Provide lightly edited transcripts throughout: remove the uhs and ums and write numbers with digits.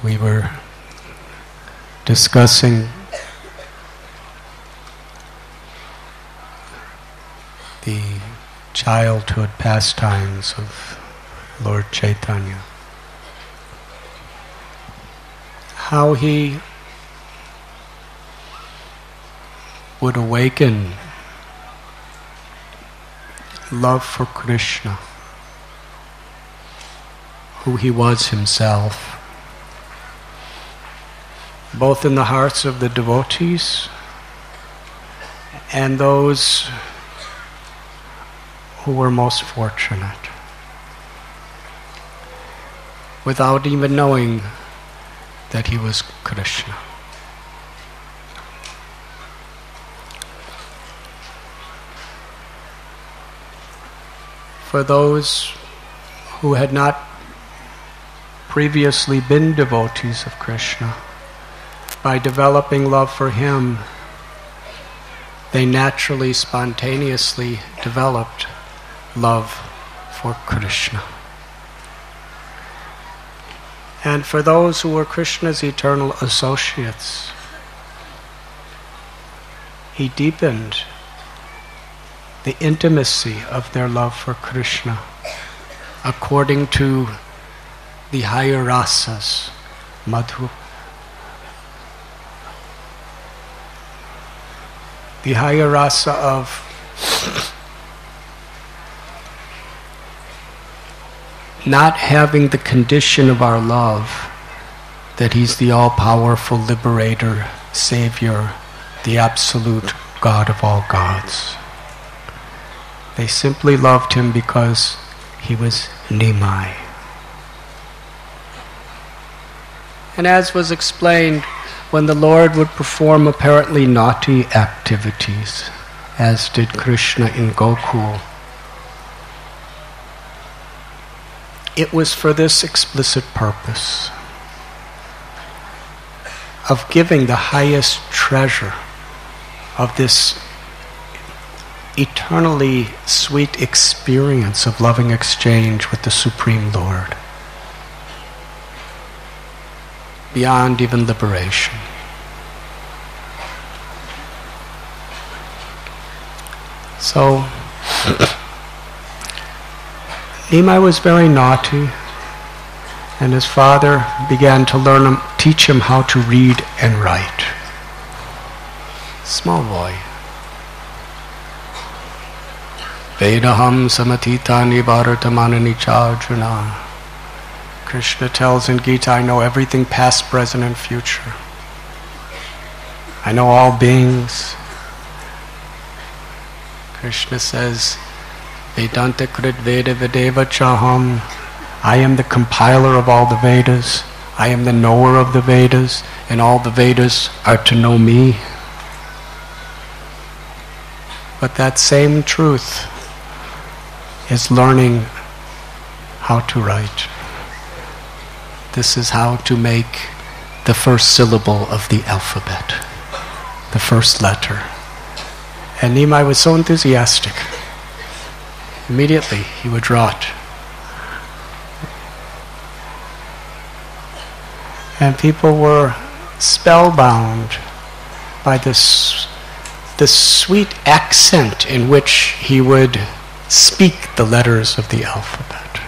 we were discussing the childhood pastimes of Lord Chaitanya. How he would awaken love for Krishna, who he was himself, both in the hearts of the devotees and those who were most fortunate, without even knowing that he was Krishna. For those who had not previously been devotees of Krishna, by developing love for him, they naturally, spontaneously developed love for Krishna. And for those who were Krishna's eternal associates, he deepened the intimacy of their love for Krishna according to the higher rasas, madhu, the higher rasa of not having the condition of our love that he's the all-powerful liberator, savior, the absolute God of all gods. They simply loved him because he was Nimai. And as was explained, when the Lord would perform apparently naughty activities, as did Krishna in Gokul, it was for this explicit purpose of giving the highest treasure of this eternally sweet experience of loving exchange with the Supreme Lord, beyond even liberation. So, Nimai was very naughty, and his father began to teach him how to read and write. Small boy. Vedaham samatitani bharatamani charjuna. Krishna tells in Gita, I know everything past, present, and future. I know all beings. Krishna says, Vedanta krit veda vedeva chaham. I am the compiler of all the Vedas. I am the knower of the Vedas, and all the Vedas are to know me. But that same truth is learning how to write. This is how to make the first syllable of the alphabet, the first letter. And Nimai was so enthusiastic. Immediately he would draw it. And people were spellbound by this sweet accent in which he would speak the letters of the alphabet.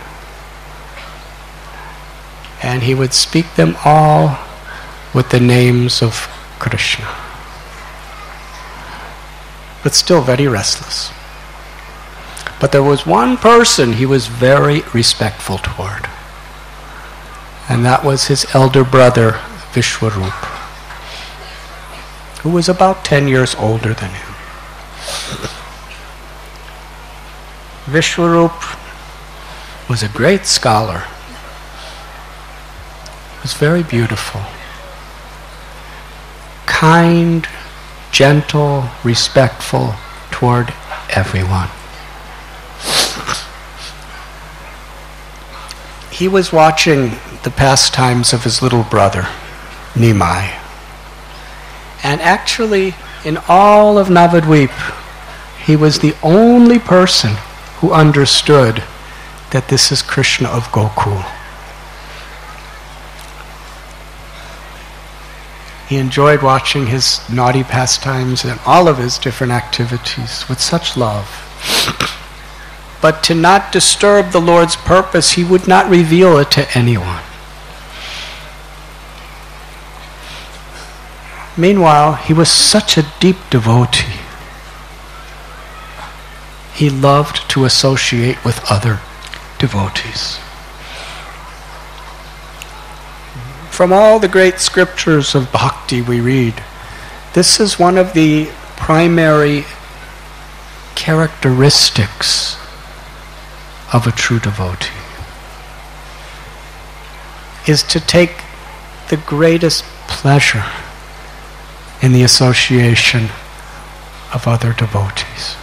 And he would speak them all with the names of Krishna. But still very restless. But there was one person he was very respectful toward. And that was his elder brother, Vishwarup, who was about 10 years older than him. Vishwarup was a great scholar. He was very beautiful. Kind, gentle, respectful toward everyone. He was watching the pastimes of his little brother, Nimai. And actually, in all of Navadvip, he was the only person who understood that this is Krishna of Gokul. He enjoyed watching his naughty pastimes and all of his different activities with such love. But to not disturb the Lord's purpose, he would not reveal it to anyone. Meanwhile, he was such a deep devotee. He loved to associate with other devotees. From all the great scriptures of bhakti we read, this is one of the primary characteristics of a true devotee, is to take the greatest pleasure in the association of other devotees.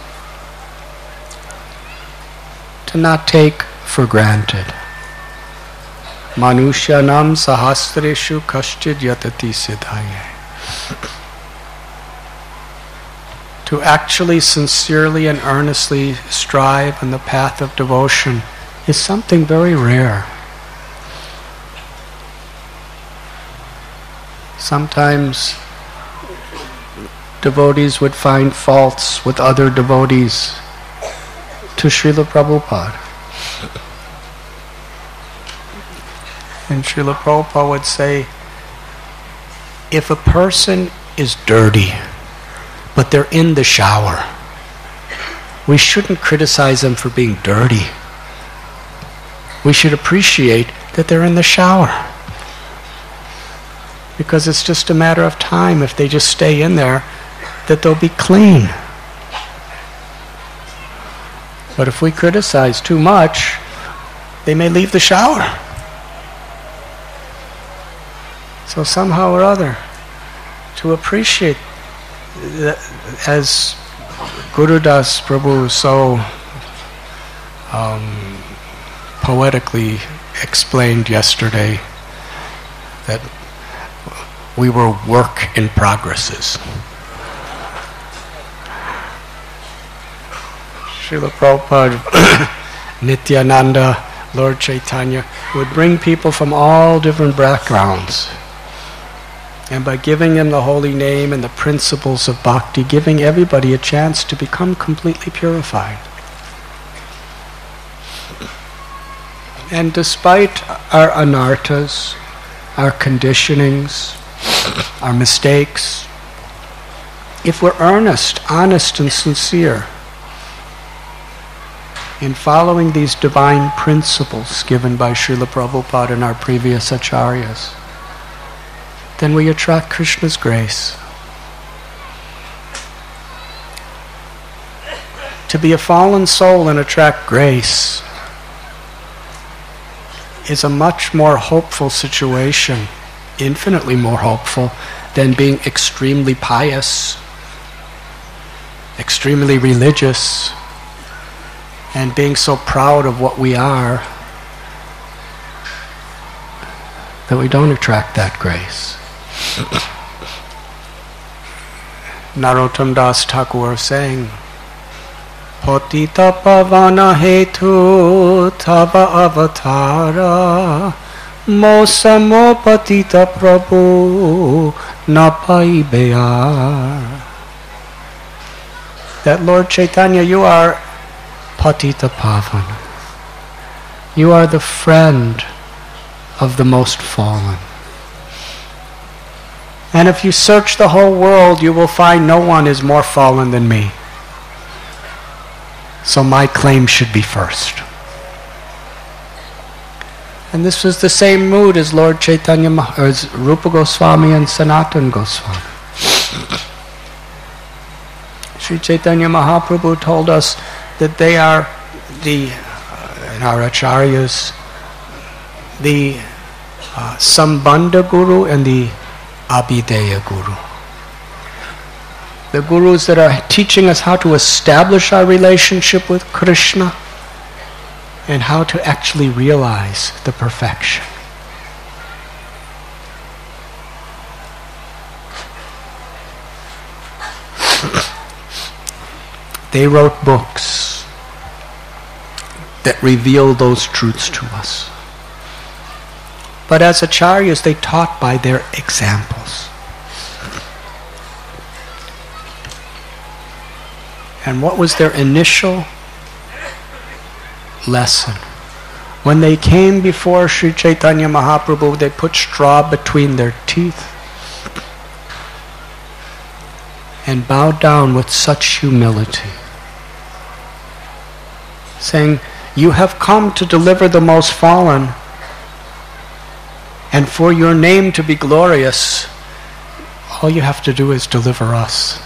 To not take for granted. Manushyanam sahasreshu kaschid yatati siddhaye. To actually sincerely and earnestly strive on the path of devotion is something very rare. Sometimes devotees would find faults with other devotees to Srila Prabhupada. And Srila Prabhupada would say, if a person is dirty, but they're in the shower, we shouldn't criticize them for being dirty. We should appreciate that they're in the shower. Because it's just a matter of time, if they just stay in there, that they'll be clean. But if we criticize too much, they may leave the shower. So somehow or other, to appreciate, as Gurudas Prabhu so poetically explained yesterday, that we were work in progresses. Srila Prabhupada, Nityananda, Lord Chaitanya would bring people from all different backgrounds. And by giving them the holy name and the principles of bhakti, giving everybody a chance to become completely purified. And despite our anarthas, our conditionings, our mistakes, if we're earnest, honest, and sincere in following these divine principles given by Srila Prabhupada and our previous acharyas, then we attract Krishna's grace. To be a fallen soul and attract grace is a much more hopeful situation, infinitely more hopeful than being extremely pious, extremely religious, and being so proud of what we are that we don't attract that grace. Narottam Das Thakur saying, Patita pavana hetu tava avatara mosamo patita prabhu napai beyar. That Lord Chaitanya, you are Patita Pavana. You are the friend of the most fallen. And if you search the whole world, you will find no one is more fallen than me. So my claim should be first. And this was the same mood as Lord Chaitanya, as Rupa Goswami and Sanatana Goswami. Sri Chaitanya Mahaprabhu told us that they are in our acharyas, the Sambandha Guru and the Abhideya Guru. The gurus that are teaching us how to establish our relationship with Krishna and how to actually realize the perfection. They wrote books that reveal those truths to us. But as acharyas, they taught by their examples. And what was their initial lesson? When they came before Sri Chaitanya Mahaprabhu, they put straw between their teeth and bowed down with such humility, saying, "You have come to deliver the most fallen, and for your name to be glorious, all you have to do is deliver us,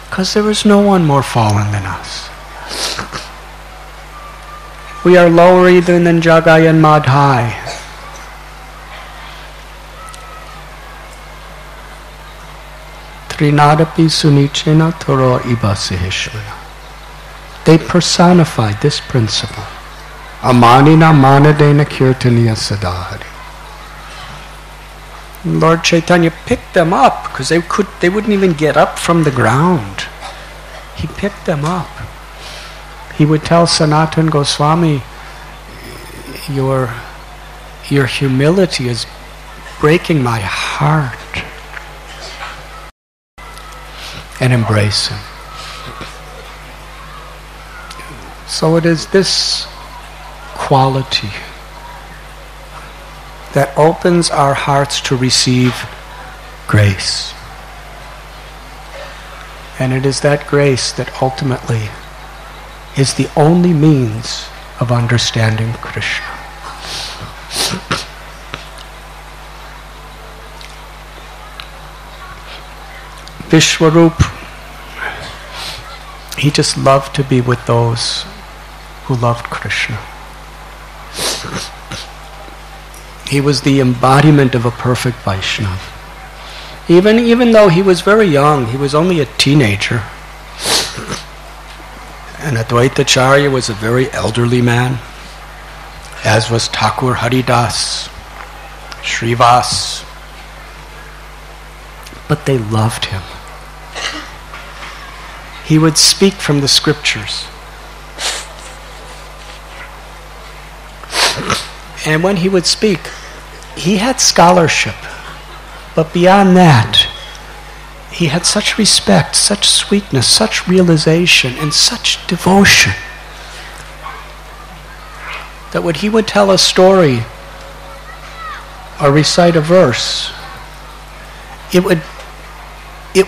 because there is no one more fallen than us. We are lower even than Jagai and Madhai. Trinadapi sunichena toro ibasihishmana." They personified this principle. Amanina manadena kirtaniya sadahari. Lord Chaitanya picked them up because they wouldn't even get up from the ground. He picked them up. He would tell Sanatana Goswami, your humility is breaking my heart. And embrace him. So it is this quality that opens our hearts to receive grace. And it is that grace that ultimately is the only means of understanding Krishna. Vishwarup, he just loved to be with those who loved Krishna. He was the embodiment of a perfect Vaishnava. Even though he was very young, he was only a teenager. And Advaitacharya was a very elderly man, as was Thakur Haridas, Srivas. But they loved him. He would speak from the scriptures. And when he would speak, he had scholarship. But beyond that, he had such respect, such sweetness, such realization, and such devotion that when he would tell a story or recite a verse, it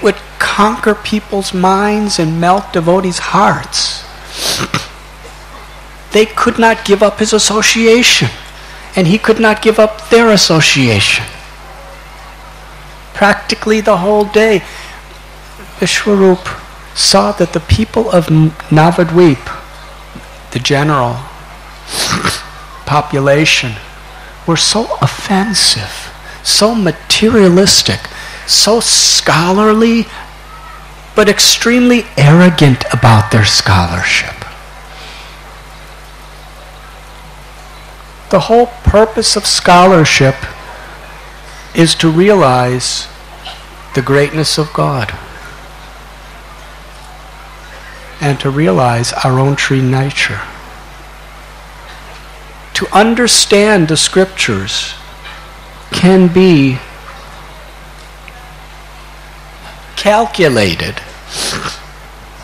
would conquer people's minds and melt devotees' hearts. They could not give up his association, and he could not give up their association. Practically the whole day, Vishwarup saw that the people of Navadvip, the general population, were so offensive, so materialistic, so scholarly, but extremely arrogant about their scholarship. The whole purpose of scholarship is to realize the greatness of God and to realize our own true nature. To understand the scriptures can be calculated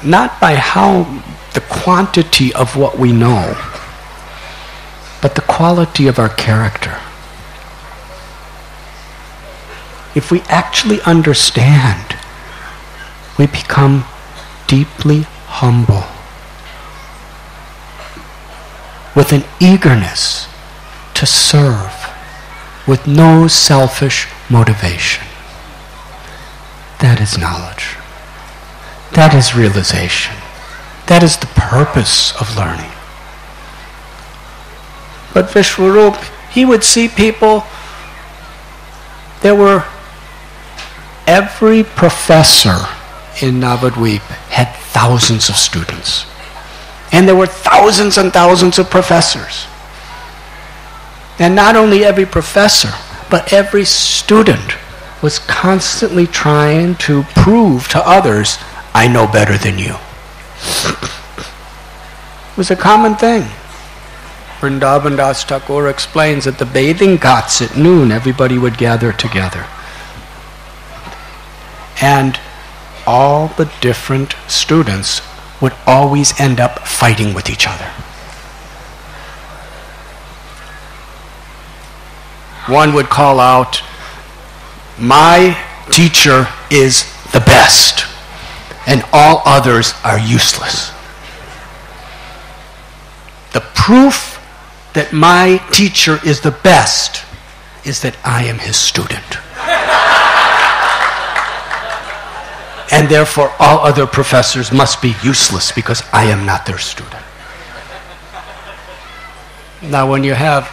not by the quantity of what we know, but the quality of our character. If we actually understand, we become deeply humble, with an eagerness to serve, with no selfish motivation. That is knowledge. That is realization. That is the purpose of learning. But Vishwarup, he would see people, every professor in Navadvip had thousands of students. And there were thousands and thousands of professors. And not only every professor, but every student was constantly trying to prove to others, I know better than you. It was a common thing. Vrindavan Das Thakur explains that the bathing ghats at noon, everybody would gather together. And all the different students would always end up fighting with each other. One would call out, "My teacher is the best, and all others are useless. The proof that my teacher is the best is that I am his student. And therefore all other professors must be useless because I am not their student." Now when you have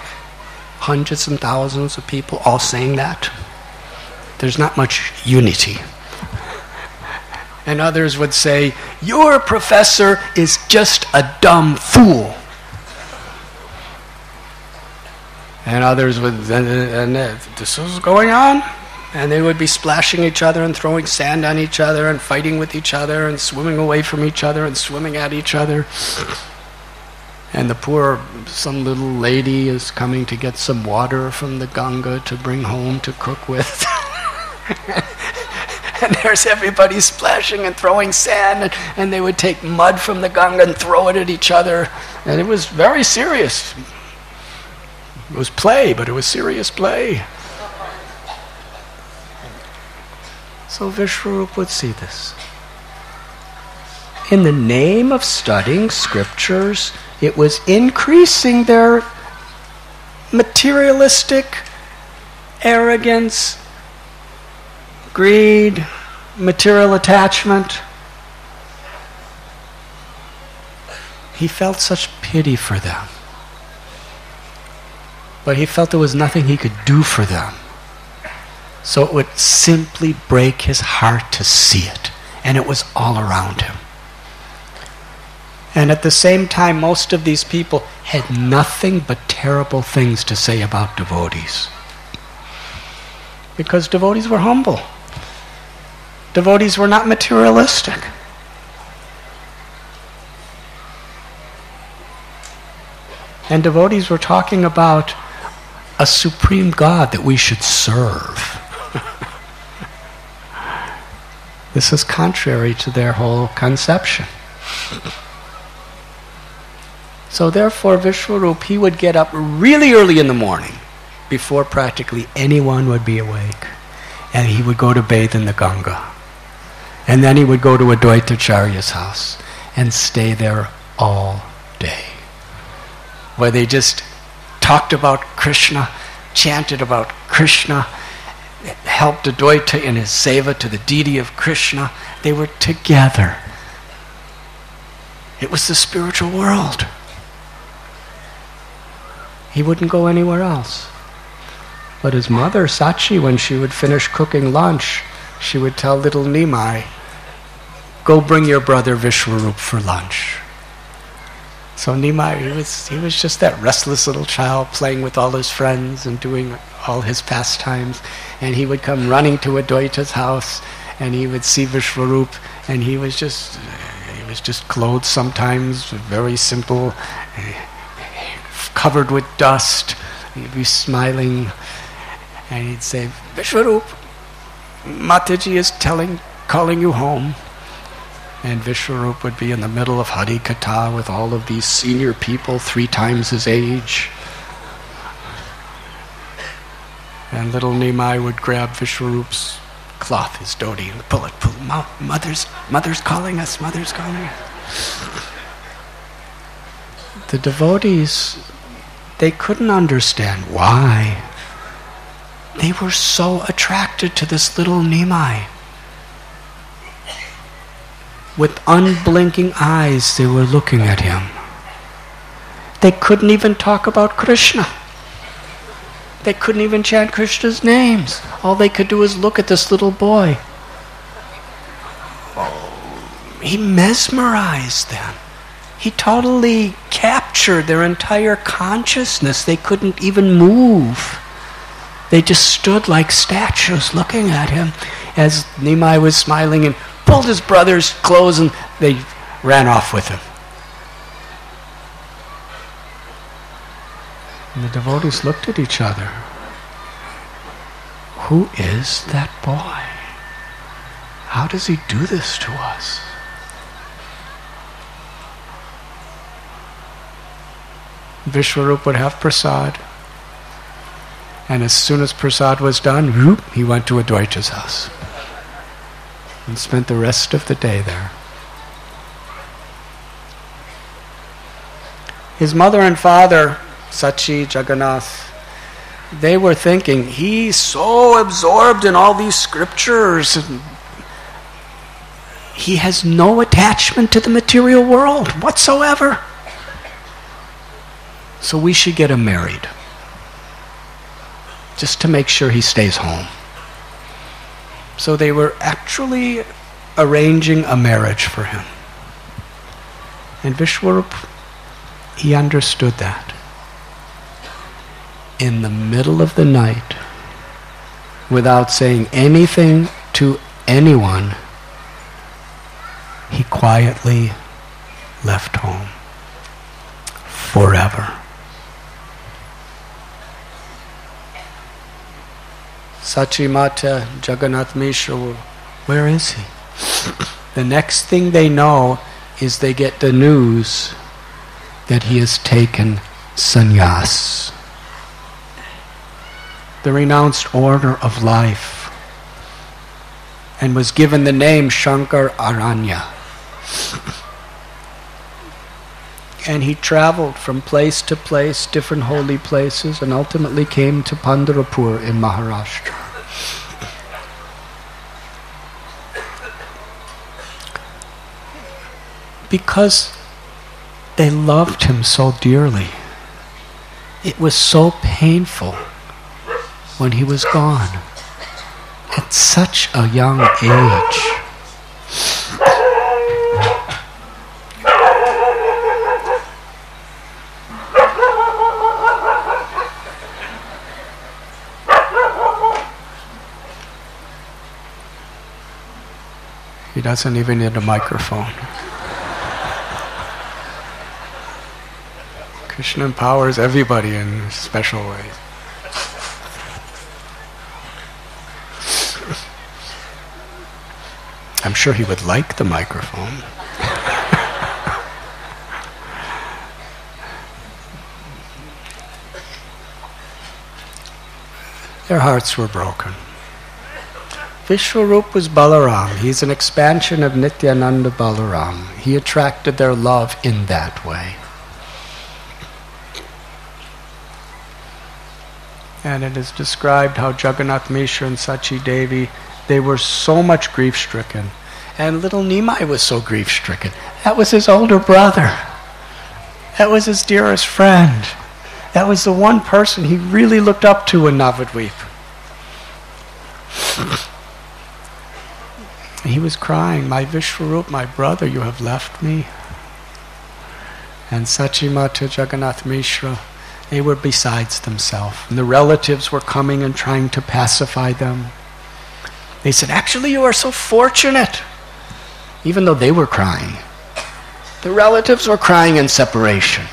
hundreds and thousands of people all saying that, there's not much unity. And others would say, "Your professor is just a dumb fool." And others would, and this was going on, and they would be splashing each other and throwing sand on each other and fighting with each other and swimming away from each other and swimming at each other. And some little lady is coming to get some water from the Ganga to bring home to cook with. And there's everybody splashing and throwing sand, and they would take mud from the Ganga and throw it at each other. And it was very serious. It was play, but it was serious play. So Vishwarup would see this. In the name of studying scriptures, it was increasing their materialistic arrogance, greed, material attachment. He felt such pity for them. But he felt there was nothing he could do for them. So it would simply break his heart to see it. And it was all around him. And at the same time, most of these people had nothing but terrible things to say about devotees. Because devotees were humble. Devotees were not materialistic. And devotees were talking about a supreme God that we should serve. This is contrary to their whole conception. So therefore, Vishwarup, he would get up really early in the morning, before practically anyone would be awake, and he would go to bathe in the Ganga. And then he would go to Advaitacharya's house and stay there all day, where they just talked about Krishna, chanted about Krishna, helped Advaita in his seva to the deity of Krishna. They were together. It was the spiritual world. He wouldn't go anywhere else. But his mother, Sachi, when she would finish cooking lunch, she would tell little Nimai, "Go bring your brother Vishwarup for lunch." So Nimai, he was just that restless little child playing with all his friends and doing all his pastimes. And he would come running to Advaita's house, and he would see Vishwarup, and he was just clothed sometimes, very simple, covered with dust. He'd be smiling, and he'd say, "Vishwarup, Mataji is calling you home." And Vishwarup would be in the middle of Hari Katha with all of these senior people 3 times his age. And little Nimai would grab Vishwarup's cloth, his dhoti, and pull it. Mother's calling us, mother's calling us. The devotees, they couldn't understand why. They were so attracted to this little Nimai. With unblinking eyes, they were looking at him. They couldn't even talk about Krishna. They couldn't even chant Krishna's names. All they could do is look at this little boy. He mesmerized them. He totally captured their entire consciousness. They couldn't even move. They just stood like statues looking at him as Nimai was smiling and pulled his brother's clothes, and they ran off with him. And the devotees looked at each other. Who is that boy? How does he do this to us? Vishwarup would have prasad. And as soon as prasad was done, whoop, he went to Advaita's house and spent the rest of the day there. His mother and father, Sachi, Jagannath, they were thinking, he's so absorbed in all these scriptures, and he has no attachment to the material world whatsoever. So we should get him married, just to make sure he stays home. So they were actually arranging a marriage for him. And Vishwarup, he understood that. In the middle of the night, without saying anything to anyone, he quietly left home forever. Sachimata Jagannath Mishra, where is he? The next thing they know is they get the news that he has taken sannyas, the renounced order of life, and was given the name Shankar Aranya. And he traveled from place to place, different holy places, and ultimately came to Pandharpur in Maharashtra. Because they loved him so dearly. It was so painful when he was gone at such a young age. He doesn't even need a microphone. Krishna empowers everybody in special ways. I'm sure he would like the microphone. Their hearts were broken. Vishwarup was Balaram. He's an expansion of Nityananda Balaram. He attracted their love in that way. And it is described how Jagannath Mishra and Sachi Devi, they were so much grief-stricken. And little Nimai was so grief-stricken. That was his older brother. That was his dearest friend. That was the one person he really looked up to in Navadvip. He was crying, "My Vishwarup, my brother, you have left me." And Sachimata Jagannath Mishra, they were besides themselves. And the relatives were coming and trying to pacify them. They said, "Actually, you are so fortunate." Even though they were crying. The relatives were crying in separation.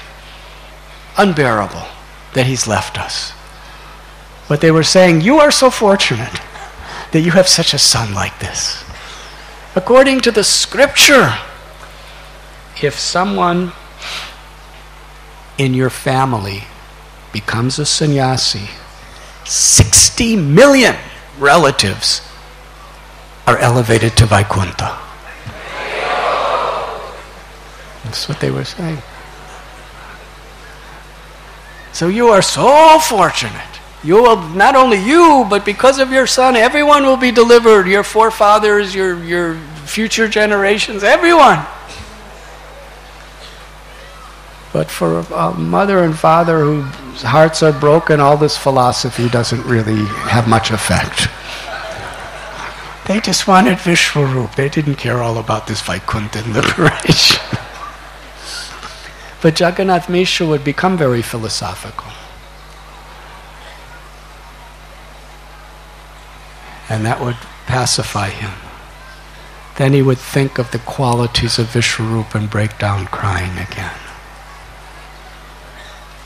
Unbearable that he's left us. But they were saying, "You are so fortunate that you have such a son like this." According to the scripture, if someone in your family becomes a sannyasi, 60 million relatives are elevated to Vaikuntha. That's what they were saying. So you are so fortunate. You will, not only you, but because of your son, everyone will be delivered. Your forefathers, your future generations, everyone. But for a mother and father whose hearts are broken, all this philosophy doesn't really have much effect. They just wanted Vishwarup. They didn't care all about this Vaikuntha liberation. But Jagannath Mishra would become very philosophical. And that would pacify him. Then he would think of the qualities of Vishwarup and break down crying again.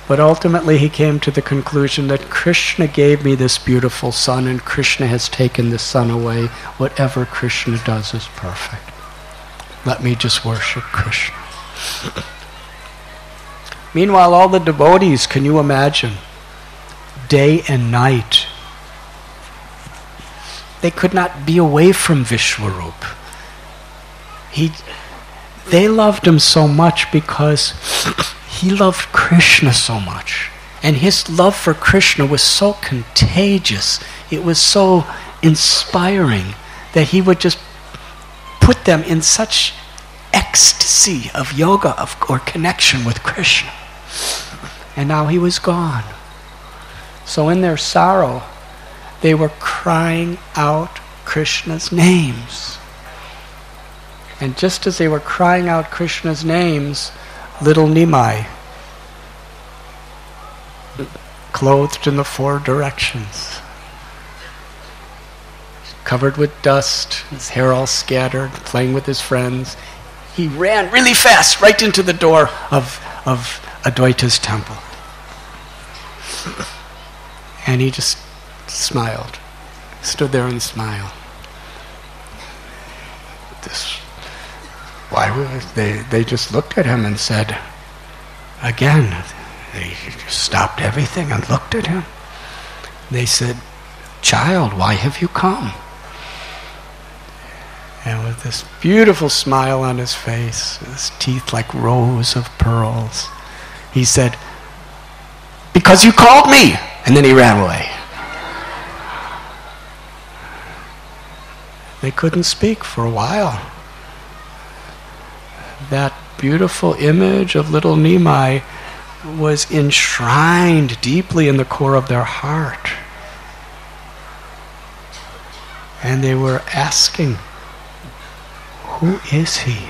But ultimately he came to the conclusion that Krishna gave me this beautiful son and Krishna has taken this son away. Whatever Krishna does is perfect. Let me just worship Krishna. Meanwhile, all the devotees, can you imagine? Day and night. They could not be away from Vishwarup. They loved him so much because he loved Krishna so much. And his love for Krishna was so contagious. It was so inspiring that he would just put them in such ecstasy of yoga or connection with Krishna. And now he was gone. So in their sorrow, they were crying out Krishna's names. And just as they were crying out Krishna's names, little Nimai, clothed in the four directions, covered with dust, his hair all scattered, playing with his friends, he ran really fast right into the door of Advaita's temple. And he just smiled, stood there and smiled. They just looked at him and said, again, they just stopped everything and looked at him. They said, "Child, why have you come?" And with this beautiful smile on his face, his teeth like rows of pearls, he said, "Because you called me!" And then he ran away. They couldn't speak for a while. That beautiful image of little Nimai was enshrined deeply in the core of their heart. And they were asking, who is he?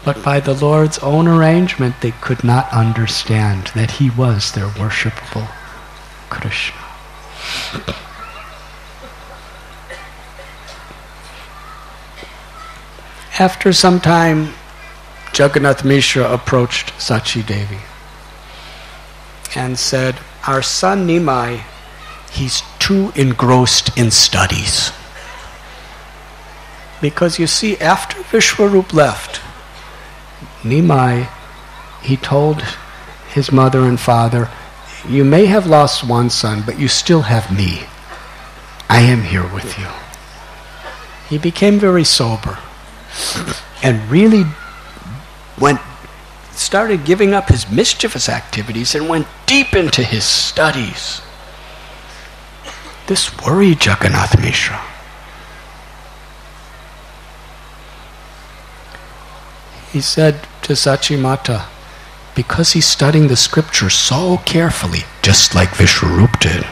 But by the Lord's own arrangement, they could not understand that he was their worshipable Krishna. After some time, Jagannath Mishra approached Sachi Devi and said, "Our son Nimai, he's too engrossed in studies." Because you see, after Vishwarup left, Nimai, he told his mother and father, "You may have lost one son, but you still have me. I am here with you." He became very sober and really started giving up his mischievous activities and went deep into his studies. This worried Jagannath Mishra. He said to Sachi Mata, because he's studying the scriptures so carefully, just like Vishwarup did,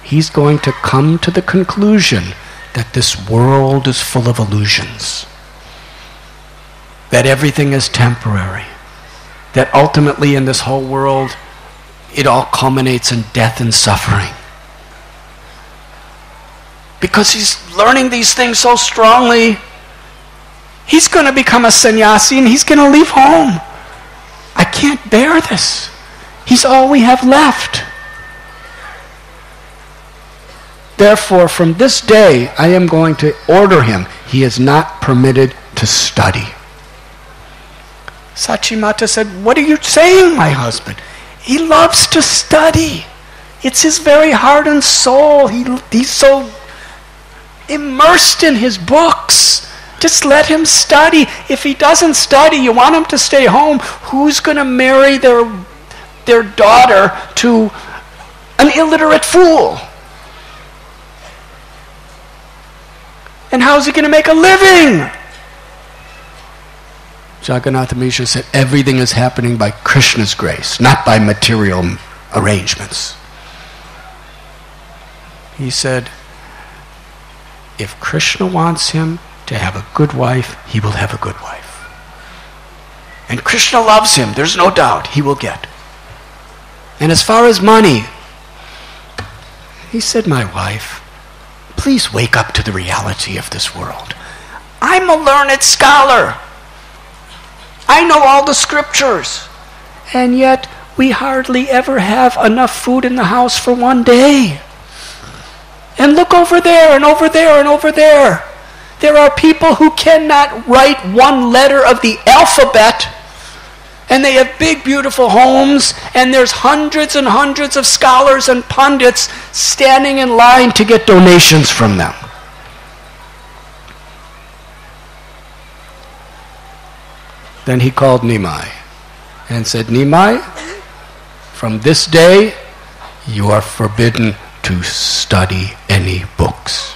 he's going to come to the conclusion that this world is full of illusions, that everything is temporary, that ultimately in this whole world it all culminates in death and suffering. Because he's learning these things so strongly, he's going to become a sannyasi and he's going to leave home. I can't bear this. He's all we have left. Therefore, from this day, I am going to order him. He is not permitted to study. Sachimata said, "What are you saying, my husband? He loves to study. It's his very heart and soul. He's so immersed in his books. Just let him study. If he doesn't study, you want him to stay home. Who's going to marry their daughter to an illiterate fool? And how's he going to make a living?" Jagannath Mishra said, "Everything is happening by Krishna's grace, not by material arrangements." He said, if Krishna wants him to have a good wife, he will have a good wife. And Krishna loves him, there's no doubt, he will get. And as far as money, he said, "My wife, please wake up to the reality of this world. I'm a learned scholar. I know all the scriptures. And yet we hardly ever have enough food in the house for one day. And look over there and over there and over there. There are people who cannot write one letter of the alphabet, and they have big, beautiful homes, and there's hundreds and hundreds of scholars and pundits standing in line to get donations from them. Then he called Nimai and said, Nimai, from this day, you are forbidden to study any books.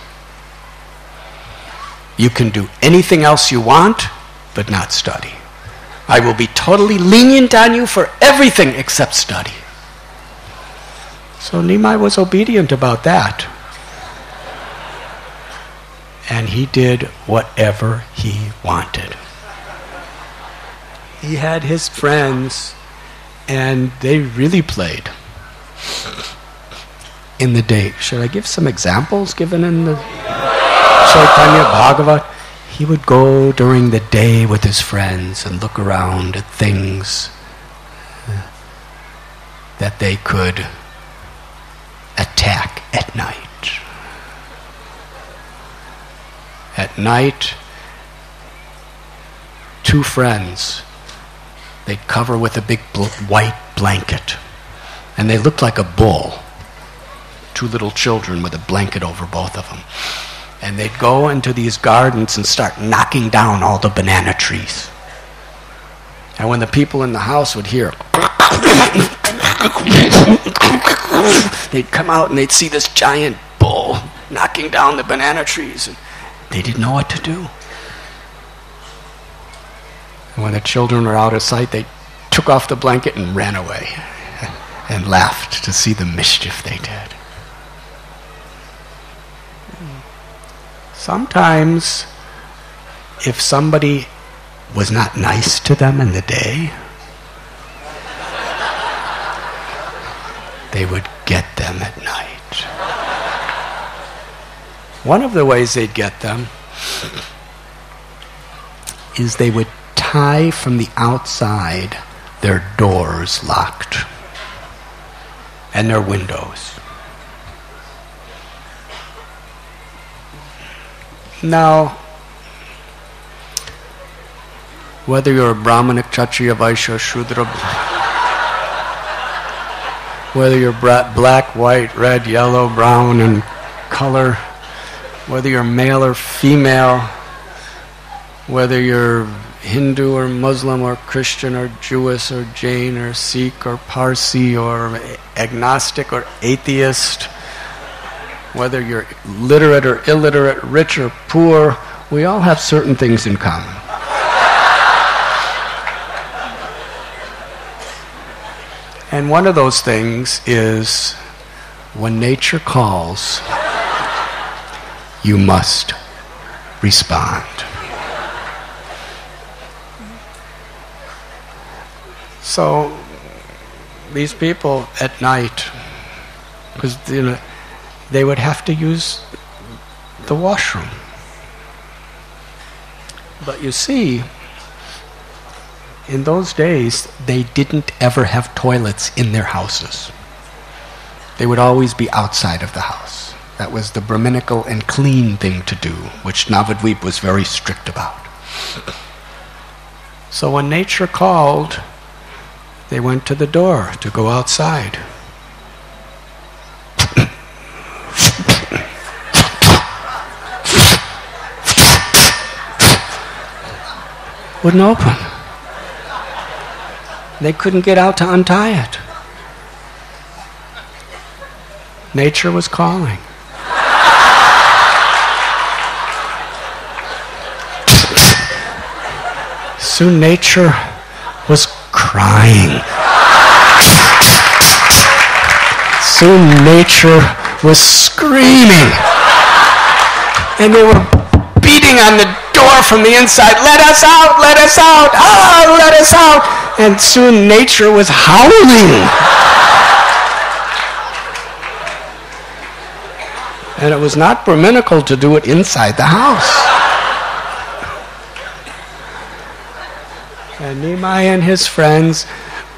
You can do anything else you want, but not study. I will be totally lenient on you for everything except study. So Nimai was obedient about that. And he did whatever he wanted. He had his friends, and they really played in the day. Should I give some examples given in the Chaitanya Bhagavat? He would go during the day with his friends and look around at things that they could attack at night. At night, two friends, they'd cover with a big white blanket, and they looked like a bull. Two little children with a blanket over both of them. And they'd go into these gardens and start knocking down all the banana trees. And when the people in the house would hear, they'd come out and they'd see this giant bull knocking down the banana trees, and they didn't know what to do. And when the children were out of sight, they took off the blanket and ran away and laughed to see the mischief they did. Sometimes, if somebody was not nice to them in the day, they would get them at night. One of the ways they'd get them is they would tie from the outside their doors locked and their windows. Now, whether you're a Brahmana, Kshatriya, Vaishya, Shudra, whether you're black, white, red, yellow, brown in color, whether you're male or female, whether you're Hindu or Muslim or Christian or Jewish or Jain or Sikh or Parsi or agnostic or atheist, whether you're literate or illiterate, rich or poor, we all have certain things in common. And one of those things is when nature calls, you must respond. So these people at night, because they would have to use the washroom. But you see, in those days, they didn't ever have toilets in their houses. They would always be outside of the house. That was the Brahminical and clean thing to do, which Navadvip was very strict about. So when nature called, they went to the door to go outside. Wouldn't open. They couldn't get out to untie it. Nature was calling. Soon nature was crying. Soon nature was screaming. And they were beating on the door from the inside. Let us out! Let us out! Ah, let us out! And soon nature was howling. And it was not Brahminical to do it inside the house. And Nimai and his friends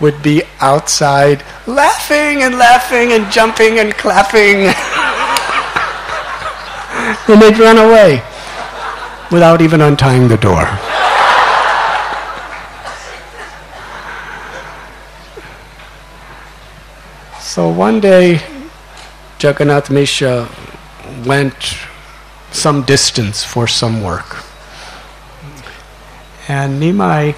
would be outside laughing and laughing and jumping and clapping. And they'd run away. without even untying the door. So one day, Jagannath Mishra went some distance for some work. And Nimai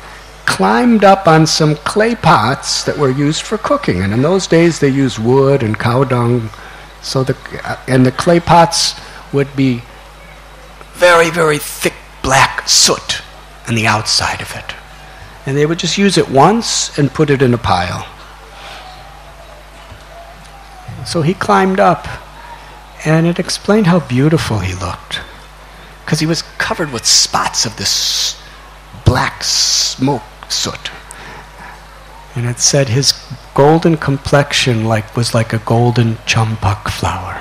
climbed up on some clay pots that were used for cooking. And in those days they used wood and cow dung. And the clay pots would be very, very thick black soot on the outside of it. And they would just use it once and put it in a pile. So he climbed up, and it explained how beautiful he looked. Because he was covered with spots of this black smoke soot. And it said his golden complexion was like a golden champak flower.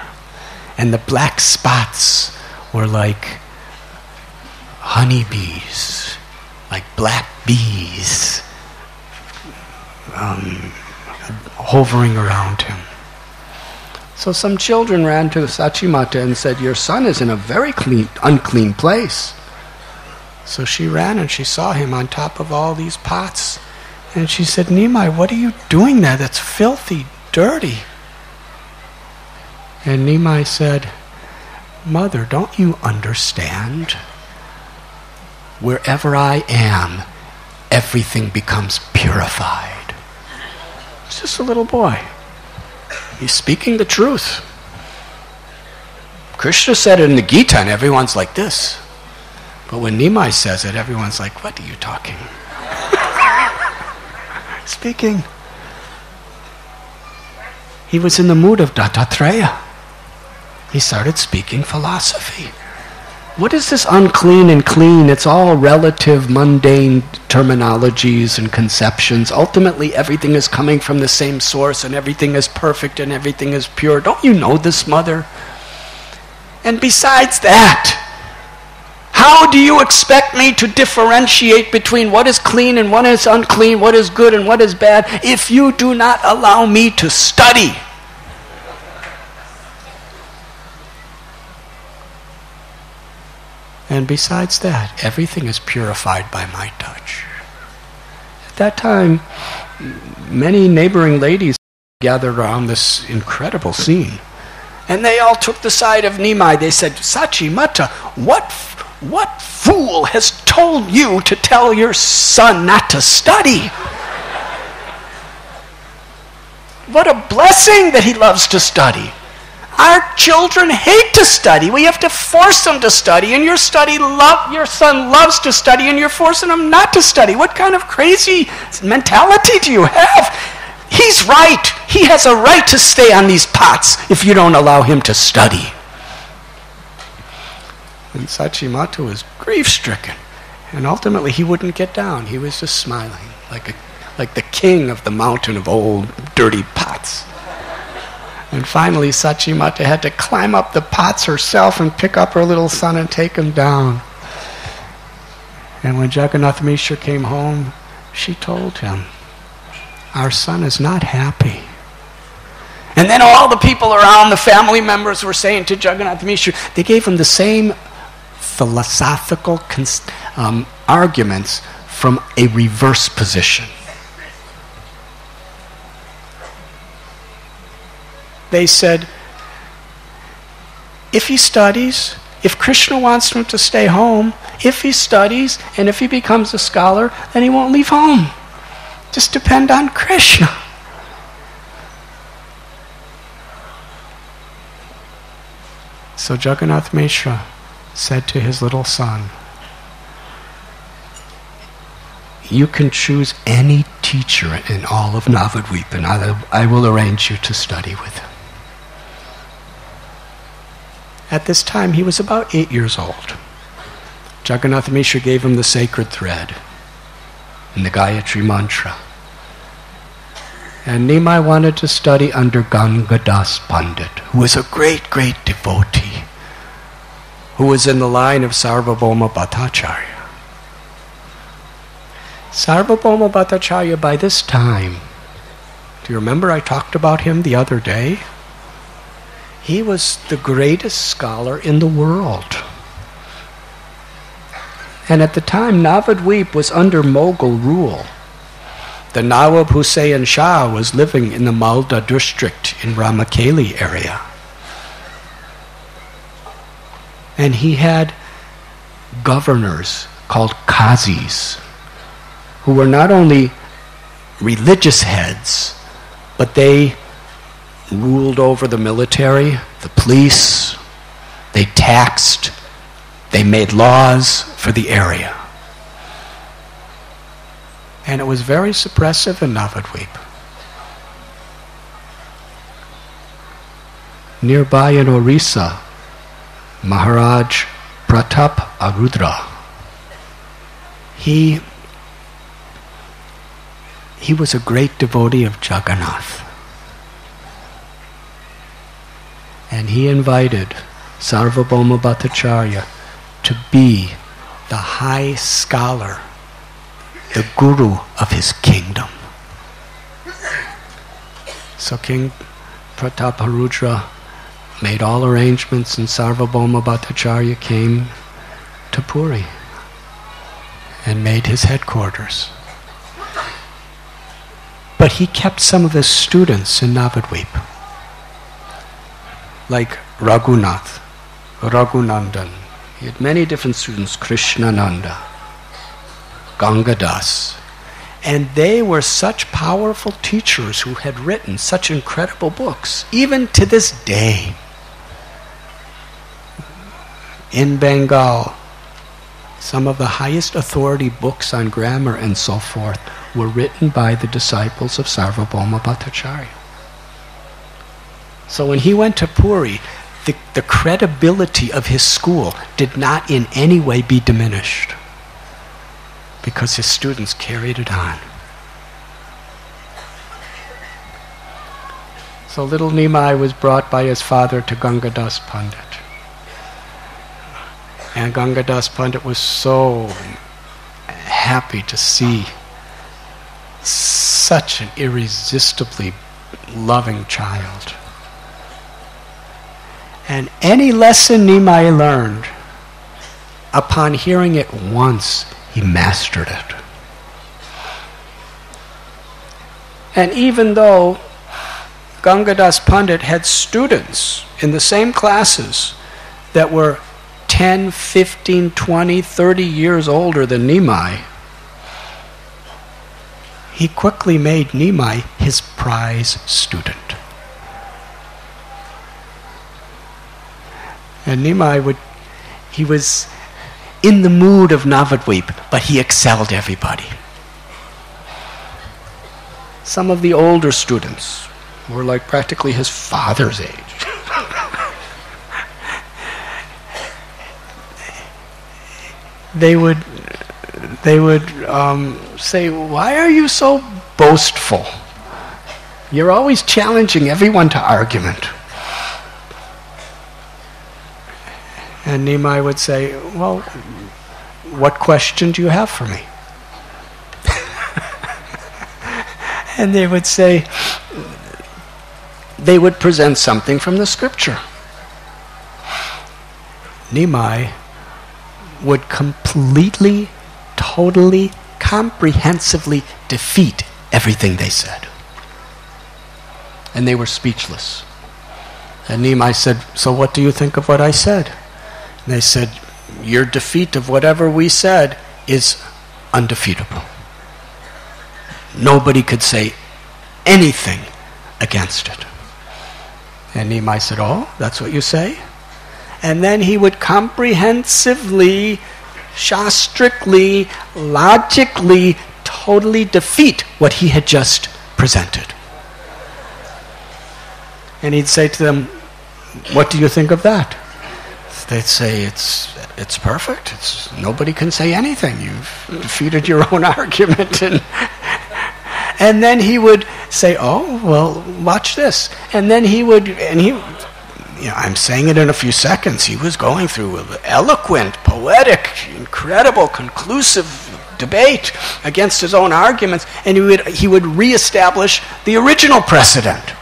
And the black spots were like honeybees, like black bees hovering around him. So some children ran to Sachimata and said, "Your son is in a very unclean place." So she ran and she saw him on top of all these pots. And she said, "Nimai, what are you doing there? That's filthy, dirty." And Nimai said, "Mother, don't you understand? Wherever I am, everything becomes purified." It's just a little boy. He's speaking the truth. Krishna said it in the Gita and everyone's like this. But when Nimai says it, everyone's like, "What are you talking?" Speaking. He was in the mood of Dattatreya. He started speaking philosophy. What is this unclean and clean? It's all relative, mundane terminologies and conceptions. Ultimately, everything is coming from the same source, and everything is perfect, and everything is pure. Don't you know this, Mother? And besides that, how do you expect me to differentiate between what is clean and what is unclean, what is good and what is bad, if you do not allow me to study? And besides that, everything is purified by my touch. At that time, many neighboring ladies gathered around this incredible scene. And they all took the side of Nimai. They said, "Sachimata, what fool has told you to tell your son not to study? What a blessing that he loves to study. Our children hate to study. We have to force them to study, and your son loves to study, and you're forcing him not to study. What kind of crazy mentality do you have? He's right. He has a right to stay on these pots if you don't allow him to study." And Sachimata was grief-stricken, and ultimately he wouldn't get down. He was just smiling like the king of the mountain of old dirty pots. And finally, Sachimata had to climb up the pots herself and pick up her little son and take him down. And when Jagannath Mishra came home, she told him, "Our son is not happy." And then all the people around, the family members, were saying to Jagannath Mishra, they gave him the same philosophical arguments from a reverse position. They said, if he studies, if Krishna wants him to stay home, if he studies and if he becomes a scholar, then he won't leave home. Just depend on Krishna. So Jagannath Mishra said to his little son, "You can choose any teacher in all of Navadvip, and I will arrange you to study with him." At this time, he was about 8 years old. Jagannath Mishra gave him the sacred thread and the Gayatri mantra. And Nimai wanted to study under Gangadas Pandit, who was a great, great devotee, who was in the line of Sarvabhauma Bhattacharya. Sarvabhauma Bhattacharya, by this time, do you remember I talked about him the other day? He was the greatest scholar in the world. And at the time, Navadvip was under Mughal rule. The Nawab Hussain Shah was living in the Malda district in Ramakeli area. And he had governors called Qazis, who were not only religious heads, but they ruled over the military, the police, they taxed, they made laws for the area. And it was very suppressive in Navadvip. Nearby in Orissa, Maharaj Pratap Arudra, he was a great devotee of Jagannath. And he invited Sarvabhauma Bhattacharya to be the high scholar, the guru of his kingdom. So King Prataparudra made all arrangements, and Sarvabhauma Bhattacharya came to Puri and made his headquarters. But he kept some of his students in Navadvip, like Raghunath, Raghunandan. He had many different students, Krishnananda, Gangadas. And they were such powerful teachers who had written such incredible books, even to this day. In Bengal, some of the highest authority books on grammar and so forth were written by the disciples of Sarvabhauma Bhattacharya. So when he went to Puri, the credibility of his school did not in any way be diminished, because his students carried it on. So little Nimai was brought by his father to Gangadas Pandit. And Gangadas Pandit was so happy to see such an irresistibly loving child. And any lesson Nimai learned, upon hearing it once, he mastered it. And even though Gangadas Pandit had students in the same classes that were 10, 15, 20, 30 years older than Nimai, he quickly made Nimai his prize student. And Nimai he was in the mood of Navadvip, but he excelled everybody. Some of the older students were like practically his father's age. They would say, "Why are you so boastful? You're always challenging everyone to argument." And Nimai would say, "Well, what question do you have for me?" And they would say, they would present something from the scripture. Nimai would completely, totally, comprehensively defeat everything they said. And they were speechless. And Nimai said, "So what do you think of what I said?" And they said, "Your defeat of whatever we said is undefeatable. Nobody could say anything against it." And Nimai said, "Oh, that's what you say?" And then he would comprehensively, shastrically, logically, totally defeat what he had just presented. And he'd say to them, "What do you think of that?" They'd say, it's perfect. Nobody can say anything. You've defeated your own argument." And then he would say, "Oh, well, watch this." And then I'm saying it in a few seconds. He was going through an eloquent, poetic, incredible, conclusive debate against his own arguments, and he would reestablish the original precedent.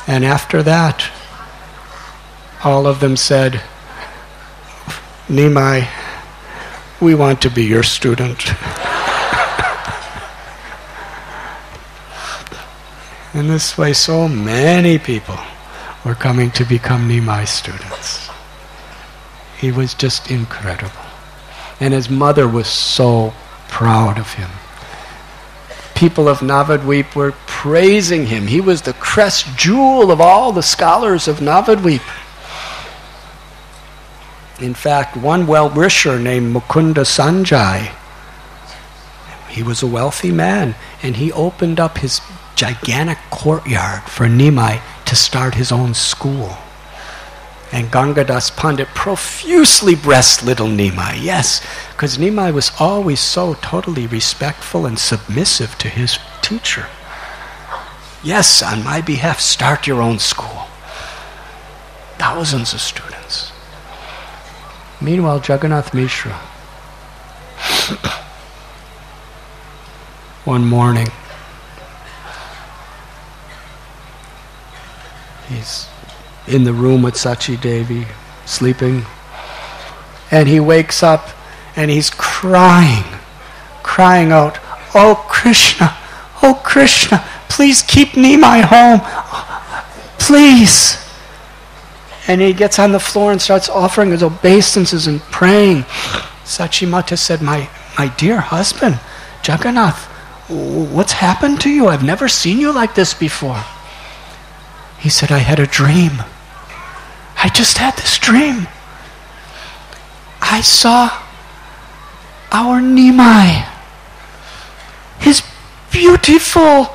And after that, all of them said, Nimai, we want to be your student. In this way, so many people were coming to become Nimai students. He was just incredible. And his mother was so proud of him. People of Navadvip were praising him. He was the crest jewel of all the scholars of Navadvip. In fact, one well-wisher named Mukunda Sanjay, he was a wealthy man, and he opened up his gigantic courtyard for Nimai to start his own school. And Gangadas Pandit profusely blessed little Nimai. Yes, because Nimai was always so totally respectful and submissive to his teacher. Yes, on my behalf, start your own school. Thousands of students. Meanwhile, Jagannath Mishra, one morning, he's in the room with Sachi Devi, sleeping, and he wakes up and he's crying out, oh Krishna, please keep Nimai home, please. And he gets on the floor and starts offering his obeisances and praying. Sachi Mata said, my dear husband, Jagannath, what's happened to you? I've never seen you like this before. He said, I had a dream. I just had this dream. I saw our Nimai, his beautiful,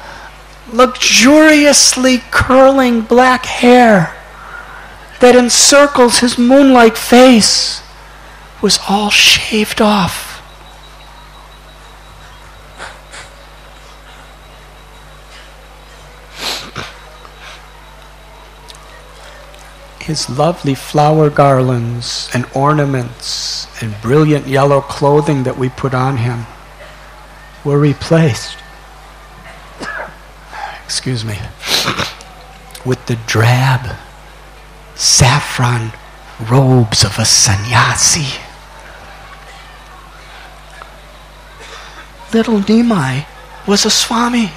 luxuriously curling black hair that encircles his moon-like face was all shaved off. His lovely flower garlands and ornaments and brilliant yellow clothing that we put on him were replaced, with the drab saffron robes of a sannyasi. Little Nimai was a Swami,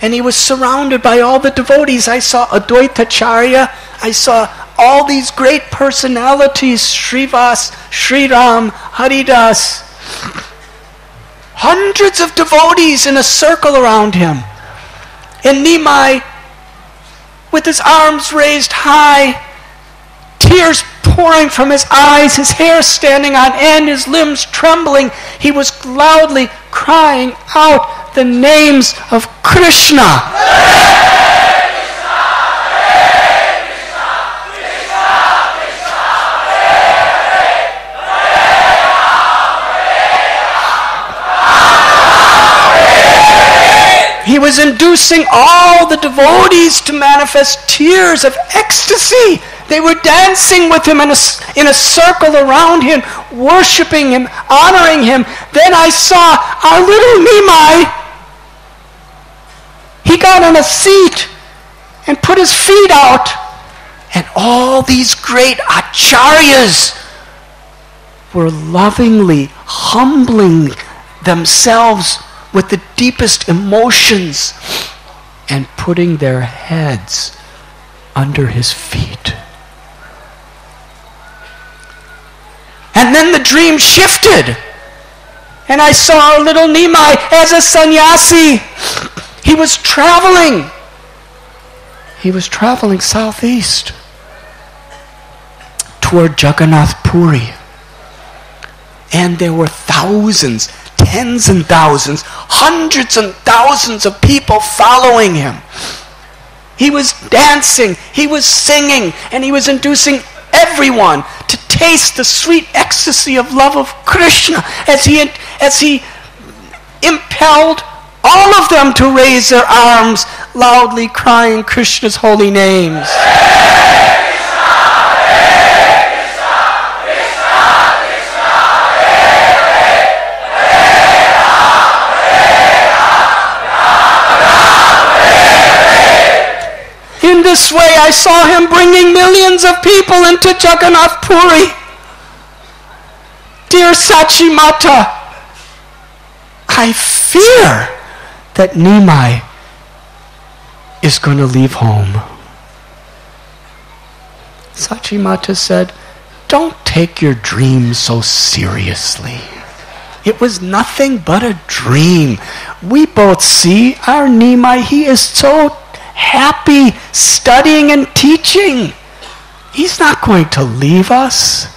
and he was surrounded by all the devotees. I saw Advaitacharya, I saw all these great personalities, Srivas, Sriram, Haridas, hundreds of devotees in a circle around him. And Nimai, with his arms raised high, tears pouring from his eyes, his hair standing on end, his limbs trembling, he was loudly crying out the names of Krishna. He was inducing all the devotees to manifest tears of ecstasy. They were dancing with him in a circle around him, worshiping him, honoring him. Then I saw our little Nimai. He got on a seat and put his feet out. And all these great acharyas were lovingly humbling themselves with the deepest emotions and putting their heads under his feet. And then the dream shifted, and I saw our little Nimai as a sannyasi. He was traveling southeast toward Jagannath Puri. And there were thousands, tens and thousands, hundreds and thousands of people following him. He was dancing, he was singing, and he was inducing everyone to taste the sweet ecstasy of love of Krishna as he impelled all of them to raise their arms, loudly crying Krishna's holy names. In this way I saw him bringing millions of people into Jagannath Puri. Dear Sachi Mata, I fear that Nimai is going to leave home. Sachi Mata said, don't take your dream so seriously. It was nothing but a dream. We both see our Nimai, he is so happy studying and teaching. He's not going to leave us.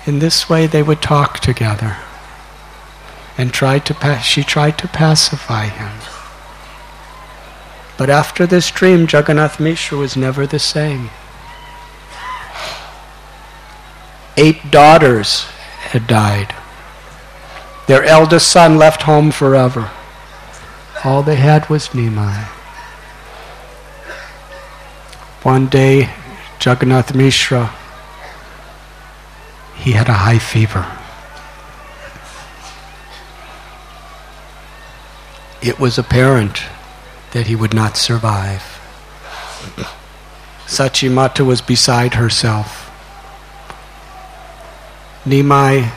In this way they would talk together and she tried to pacify him. But after this dream, Jagannath Mishra was never the same. 8 daughters had died. Their eldest son left home forever. All they had was Nimai. One day, Jagannath Mishra, he had a high fever. It was apparent that he would not survive. Sachi Mata was beside herself. Nimai,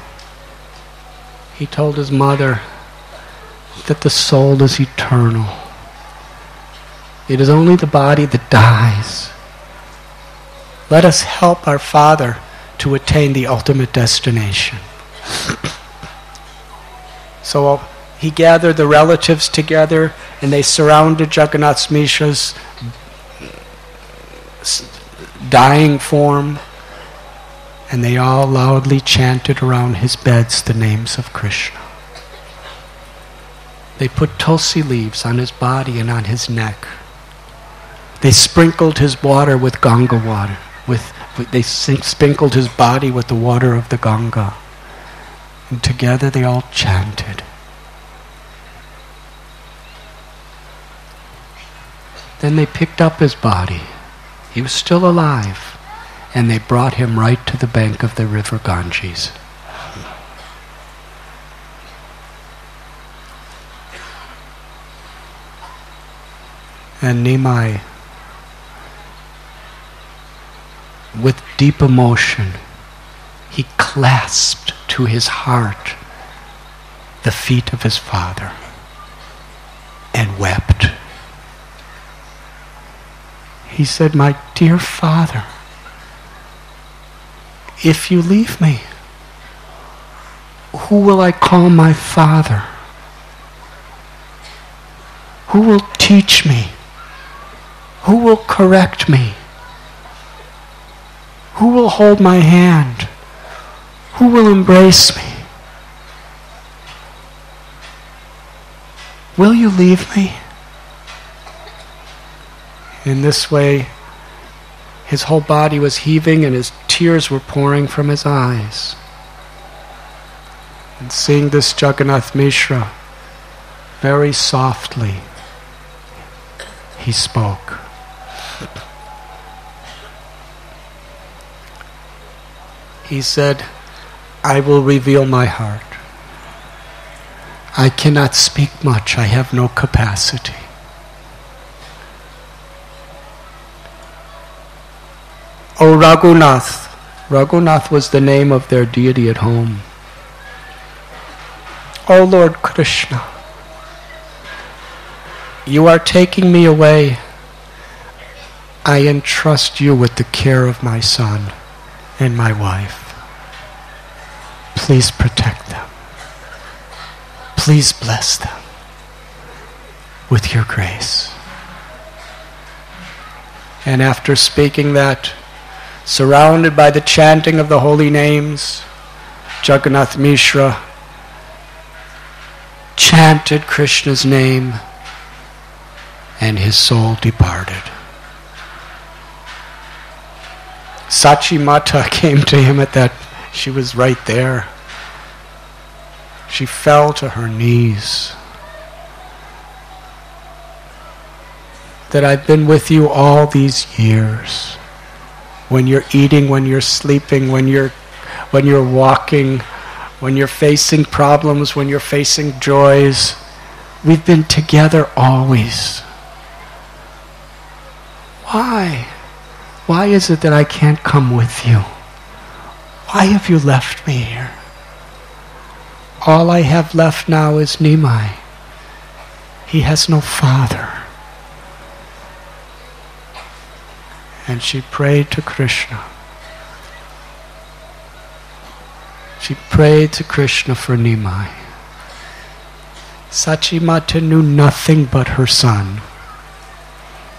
he told his mother that the soul is eternal. It is only the body that dies. Let us help our father to attain the ultimate destination. So he gathered the relatives together and they surrounded Jagannath Mishra's dying form, and they all loudly chanted around his beds the names of Krishna. They put tulsi leaves on his body and on his neck. They sprinkled his water with Ganga water. They sprinkled his body with the water of the Ganga. And together they all chanted. Then they picked up his body. He was still alive. And they brought him right to the bank of the river Ganges. And Nimai, with deep emotion, he clasped to his heart the feet of his father and wept. He said, "My dear father, if you leave me, who will I call my father? Who will teach me? Who will correct me? Who will hold my hand? Who will embrace me? Will you leave me?" In this way, his whole body was heaving and his tears were pouring from his eyes. And seeing this, Jagannath Mishra, very softly, he spoke. He said, "I will reveal my heart. I cannot speak much. I have no capacity. O Raghunath," Raghunath was the name of their deity at home. "O Lord Krishna, you are taking me away. I entrust you with the care of my son and my wife. Please protect them. Please bless them with your grace." And after speaking that, surrounded by the chanting of the holy names, Jagannath Mishra chanted Krishna's name and his soul departed. Sachi Mata came to him at that. She was right there. She fell to her knees. "That I've been with you all these years. When you're eating, when you're sleeping, when you're walking, when you're facing problems, when you're facing joys, We've been together always. Why? Why is it that I can't come with you? Why have you left me here? All I have left now is Nimai. He has no father. And she prayed to Krishna. She prayed to Krishna for Nimai. Sachimata knew nothing but her son.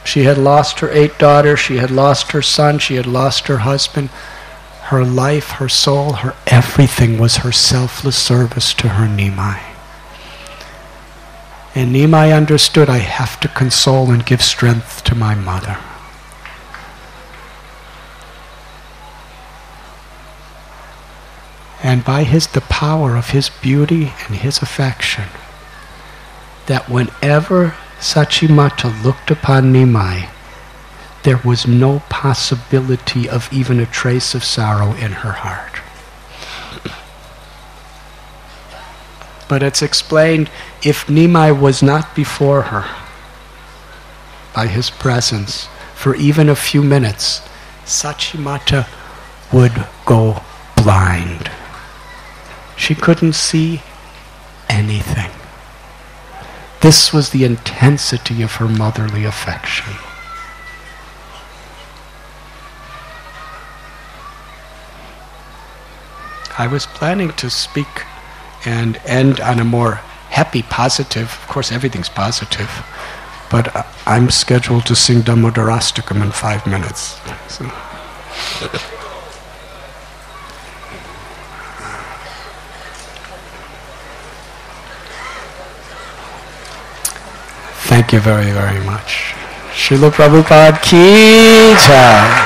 She had lost her 8 daughters, she had lost her son, she had lost her husband. Her life, her soul, her everything was her selfless service to her Nimai. And Nimai understood, I have to console and give strength to my mother. And by the power of his beauty and his affection, that whenever Sachimata looked upon Nimai, there was no possibility of even a trace of sorrow in her heart. But it's explained, if Nimai was not before her, by his presence, for even a few minutes, Sachimata would go blind. She couldn't see anything. This was the intensity of her motherly affection. I was planning to speak and end on a more happy, positive, of course everything's positive, but I'm scheduled to sing Damodarastakam in 5 minutes. So. Thank you very, very much. Srila Prabhupada ki jai.